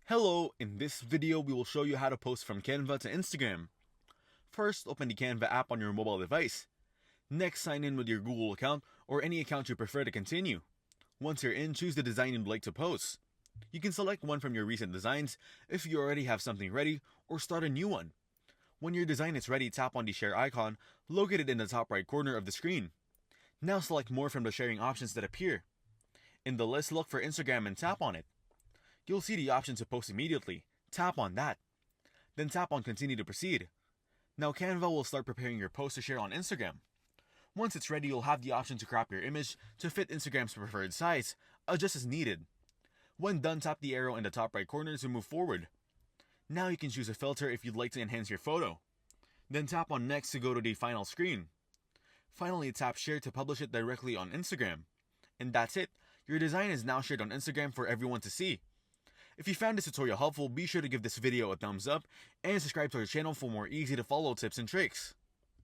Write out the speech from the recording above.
Hello, in this video we will show you how to post from Canva to Instagram. First, open the Canva app on your mobile device. Next, sign in with your Google account or any account you prefer to continue. Once you're in, choose the design you'd like to post. You can select one from your recent designs if you already have something ready, or start a new one. When your design is ready, tap on the share icon located in the top right corner of the screen. Now select more from the sharing options that appear. In the list, look for Instagram and tap on it. You'll see the option to post immediately. Tap on that. Then tap on continue to proceed. Now Canva will start preparing your post to share on Instagram. Once it's ready, you'll have the option to crop your image to fit Instagram's preferred size, adjust as needed. When done, tap the arrow in the top right corner to move forward. Now you can choose a filter if you'd like to enhance your photo. Then tap on next to go to the final screen. Finally, tap share to publish it directly on Instagram. And that's it. Your design is now shared on Instagram for everyone to see. If you found this tutorial helpful, be sure to give this video a thumbs up and subscribe to our channel for more easy to follow tips and tricks.